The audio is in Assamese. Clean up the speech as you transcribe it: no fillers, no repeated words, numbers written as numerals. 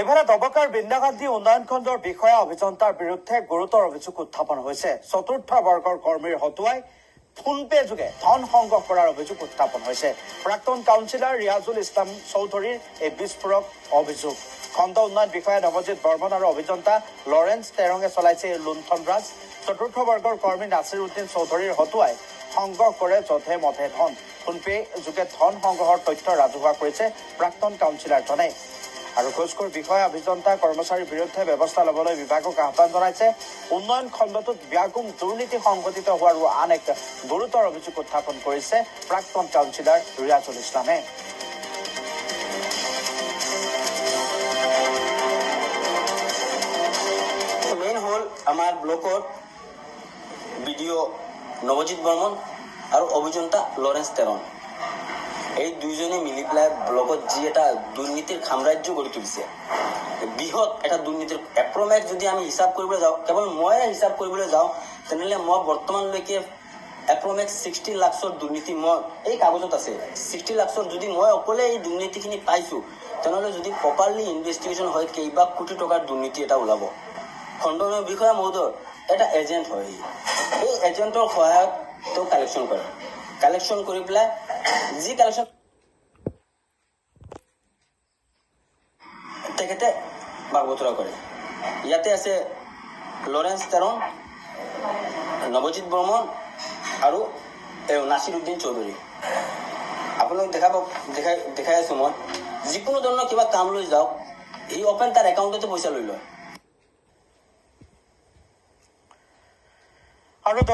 ইফালে দবকাৰ বিন্দাগান্ধী উন্নয়ন খণ্ডৰ বিষয়া অভিযন্তাৰ বিৰুদ্ধে গুৰুতৰ অভিযোগ উত্থাপন হৈছে। চতুৰ্থ বৰ্গৰ কৰ্মীৰ হতুৱাই ফোনপে যোগে ধন সংগ্ৰহ কৰাৰ অভিযোগ উত্থাপন হৈছে। প্ৰাক্তন কাউন্সিলৰ ৰিয়াজুল ইছলাম চৌধুৰীৰ এই বিস্ফোৰক অভিযোগ। খণ্ড উন্নয়ন বিষয়া নৱজিৎ বৰ্মন আৰু অভিযন্তা লৰেন্স তেৰঙে চলাইছে এই লুণ্ঠনৰাজ। চতুৰ্থ বৰ্গৰ কৰ্মী নাছিৰ উদ্দিন চৌধুৰীৰ হতুৱাই সংগ্ৰহ কৰে যধে মধে ধন। ফোনপে যোগে ধন সংগ্ৰহৰ তথ্য ৰাজহুৱা কৰিছে প্ৰাক্তন কাউন্সিলৰজনে। আৰু ঘোষখোৰ বিষয়া অভিযন্তা কৰ্মচাৰীৰ বিৰুদ্ধে ব্যৱস্থা ল'বলৈ বিভাগক আহ্বান জনাইছে। উন্নয়ন খণ্ডটোত ব্যাপক দুৰ্নীতি সংঘটিত হোৱাৰ আন এক গুৰুতৰ অভিযোগ উত্থাপন কৰিছে প্ৰাক্তন কাউন্সিলৰ ৰিয়াজুল ইছলামে। মেইন হ'ল আমাৰ ব্লকৰ বিডিঅ নৱজিৎ বৰ্মন আৰু অভিযন্তা লৰেন্স তেৰণ। এই দুইজনে মিলি পেলাই ব্লকত যি এটা দুৰ্নীতিৰ সাম্ৰাজ্য গঢ়ি তুলিছে, বৃহৎ এটা দুৰ্নীতিৰ এপ্ৰমেক্স যদি আমি হিচাপ কৰিবলৈ যাওঁ, কেৱল মই হিচাপ কৰিবলৈ যাওঁ, তেনেহ'লে মই বৰ্তমানলৈকে এপ্ৰমেক্স 60 লাখৰ দুৰ্নীতি মই এই কাগজত আছে। 60 লাখৰ যদি মই অকলে এই দুৰ্নীতিখিনি পাইছোঁ, তেনেহ'লে যদি প্ৰপাৰলি ইনভেষ্টিগেশ্যন হয় কেইবা কোটি টকাৰ দুৰ্নীতি এটা ওলাব। খণ্ডৰ বিষয়া মহোদয় এটা এজেণ্ট হয়। এই এজেণ্টৰ সহায়ত তেওঁ কালেকশ্যন কৰি পেলাই যি কালেকশ্যন তেখেতে ভাগ বতৰা কৰে। ইয়াতে আছে লৰেন্স তেৰণ, নৱজিৎ বৰ্মন আৰু নাছিৰ উদ্দিন চৌধুৰী। আপোনালোক দেখাই আছোঁ মই, যিকোনো ধৰণৰ কিবা কাম লৈ যাওক, সি অপেন তাৰ একাউণ্টতে পইচা লৈ লয়। আৰু